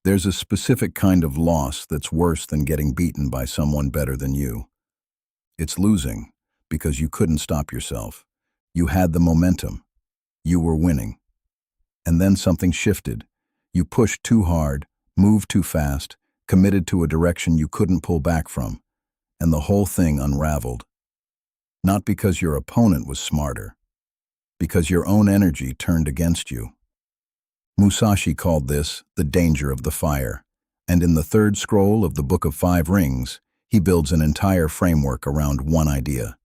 There's a specific kind of loss that's worse than getting beaten by someone better than you. It's losing because you couldn't stop yourself. You had the momentum. You were winning. And then something shifted. You pushed too hard, moved too fast, committed to a direction you couldn't pull back from, and the whole thing unraveled. Not because your opponent was smarter, because your own energy turned against you. Musashi called this the danger of the fire, and in the third scroll of the Book of Five Rings, he builds an entire framework around one idea.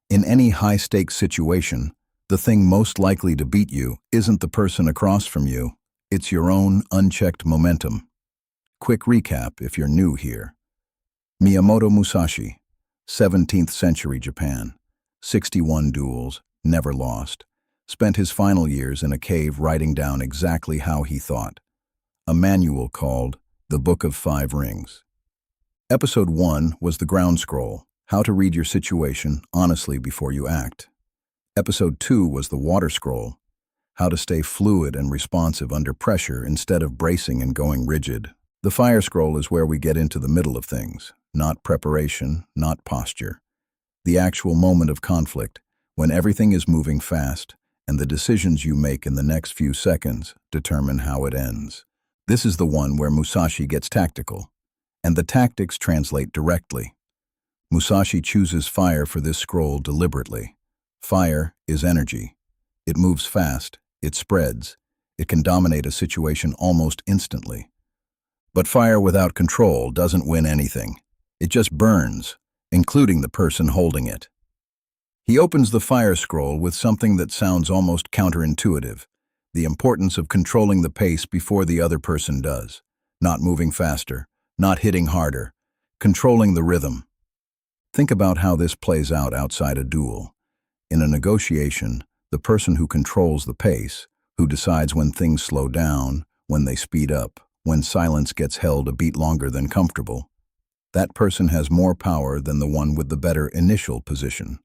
In any high-stakes situation, the thing most likely to beat you isn't the person across from you, it's your own unchecked momentum. Quick recap if you're new here. Miyamoto Musashi, 17th-century Japan, 61 duels, never lost. Spent his final years in a cave writing down exactly how he thought. A manual called The Book of Five Rings. Episode 1 was the ground scroll, how to read your situation honestly before you act. Episode 2 was the water scroll, how to stay fluid and responsive under pressure instead of bracing and going rigid. The fire scroll is where we get into the middle of things, not preparation, not posture. The actual moment of conflict, when everything is moving fast, and the decisions you make in the next few seconds determine how it ends. This is the one where Musashi gets tactical, and the tactics translate directly. Musashi chooses fire for this scroll deliberately. Fire is energy. It moves fast, it spreads, it can dominate a situation almost instantly. But fire without control doesn't win anything. It just burns, including the person holding it. He opens the fire scroll with something that sounds almost counterintuitive, the importance of controlling the pace before the other person does, not moving faster, not hitting harder, controlling the rhythm. Think about how this plays out outside a duel. In a negotiation, the person who controls the pace, who decides when things slow down, when they speed up, when silence gets held a beat longer than comfortable, that person has more power than the one with the better initial position.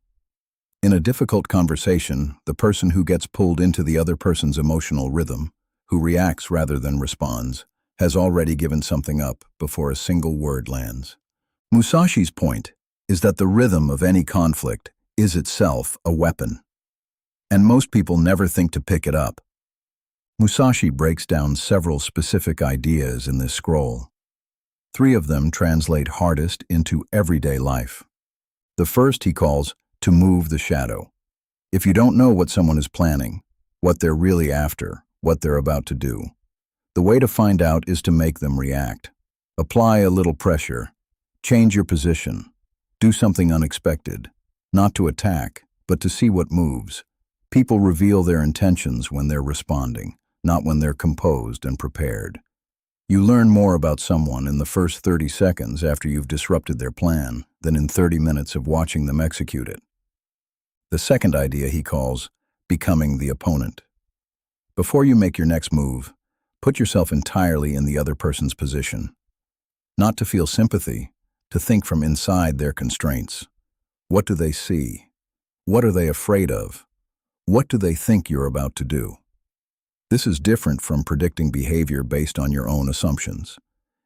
In a difficult conversation, the person who gets pulled into the other person's emotional rhythm, who reacts rather than responds, has already given something up before a single word lands. Musashi's point is that the rhythm of any conflict is itself a weapon, and most people never think to pick it up. Musashi breaks down several specific ideas in this scroll. 3 of them translate hardest into everyday life. The first he calls to move the shadow. If you don't know what someone is planning, what they're really after, what they're about to do, the way to find out is to make them react. Apply a little pressure. Change your position. Do something unexpected. Not to attack, but to see what moves. People reveal their intentions when they're responding, not when they're composed and prepared. You learn more about someone in the first 30 seconds after you've disrupted their plan than in 30 minutes of watching them execute it. The second idea he calls becoming the opponent. Before you make your next move, put yourself entirely in the other person's position. Not to feel sympathy, to think from inside their constraints. What do they see? What are they afraid of? What do they think you're about to do? This is different from predicting behavior based on your own assumptions.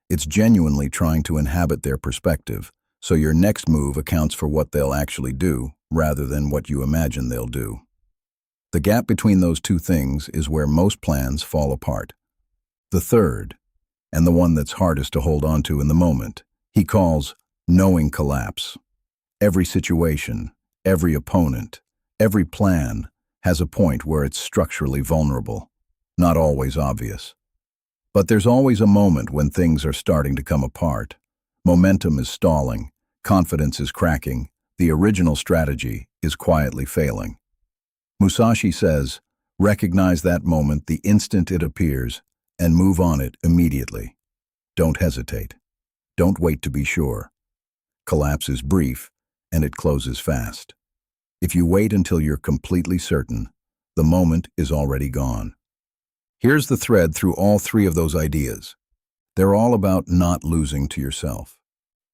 It's genuinely trying to inhabit their perspective, so your next move accounts for what they'll actually do, rather than what you imagine they'll do. The gap between those two things is where most plans fall apart. The third, and the one that's hardest to hold on to in the moment, he calls knowing collapse. Every situation, every opponent, every plan has a point where it's structurally vulnerable, not always obvious. But there's always a moment when things are starting to come apart. Momentum is stalling, confidence is cracking, the original strategy is quietly failing. Musashi says, recognize that moment the instant it appears and move on it immediately. Don't hesitate. Don't wait to be sure. Collapse is brief, and it closes fast. If you wait until you're completely certain, the moment is already gone. Here's the thread through all 3 of those ideas. They're all about not losing to yourself.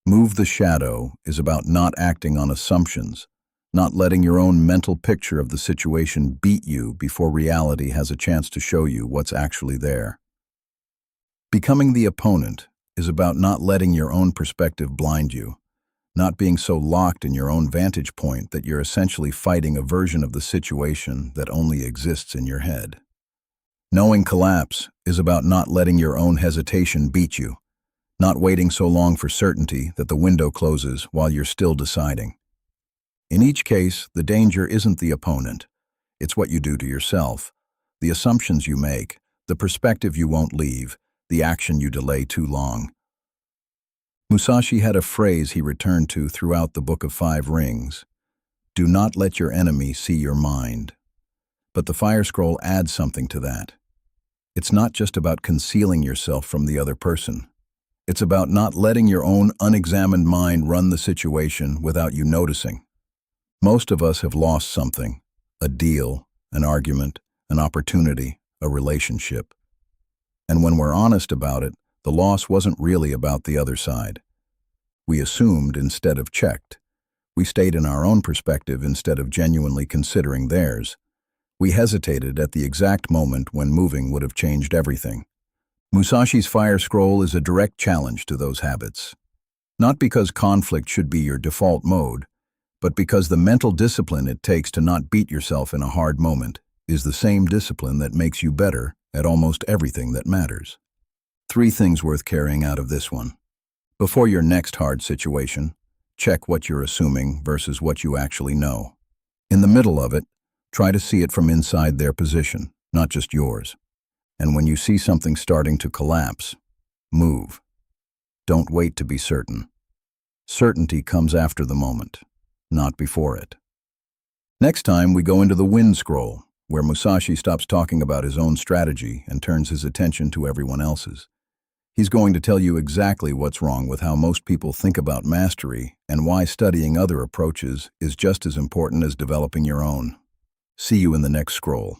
Move the shadow is about not acting on assumptions, not letting your own mental picture of the situation beat you before reality has a chance to show you what's actually there. Becoming the opponent is about not letting your own perspective blind you, not being so locked in your own vantage point that you're essentially fighting a version of the situation that only exists in your head. Knowing collapse is about not letting your own hesitation beat you, not waiting so long for certainty that the window closes while you're still deciding. In each case, the danger isn't the opponent. It's what you do to yourself, the assumptions you make, the perspective you won't leave, the action you delay too long. Musashi had a phrase he returned to throughout the Book of Five Rings: "Do not let your enemy see your mind." But the Fire Scroll adds something to that. It's not just about concealing yourself from the other person. It's about not letting your own unexamined mind run the situation without you noticing. Most of us have lost something: a deal, an argument, an opportunity, a relationship. And when we're honest about it, the loss wasn't really about the other side. We assumed instead of checked. We stayed in our own perspective instead of genuinely considering theirs. We hesitated at the exact moment when moving would have changed everything. Musashi's Fire Scroll is a direct challenge to those habits. Not because conflict should be your default mode, but because the mental discipline it takes to not beat yourself in a hard moment is the same discipline that makes you better at almost everything that matters. 3 things worth carrying out of this one. Before your next hard situation, check what you're assuming versus what you actually know. In the middle of it, try to see it from inside their position, not just yours. And when you see something starting to collapse, move. Don't wait to be certain. Certainty comes after the moment, not before it. Next time, we go into the Wind Scroll, where Musashi stops talking about his own strategy and turns his attention to everyone else's. He's going to tell you exactly what's wrong with how most people think about mastery and why studying other approaches is just as important as developing your own. See you in the next scroll.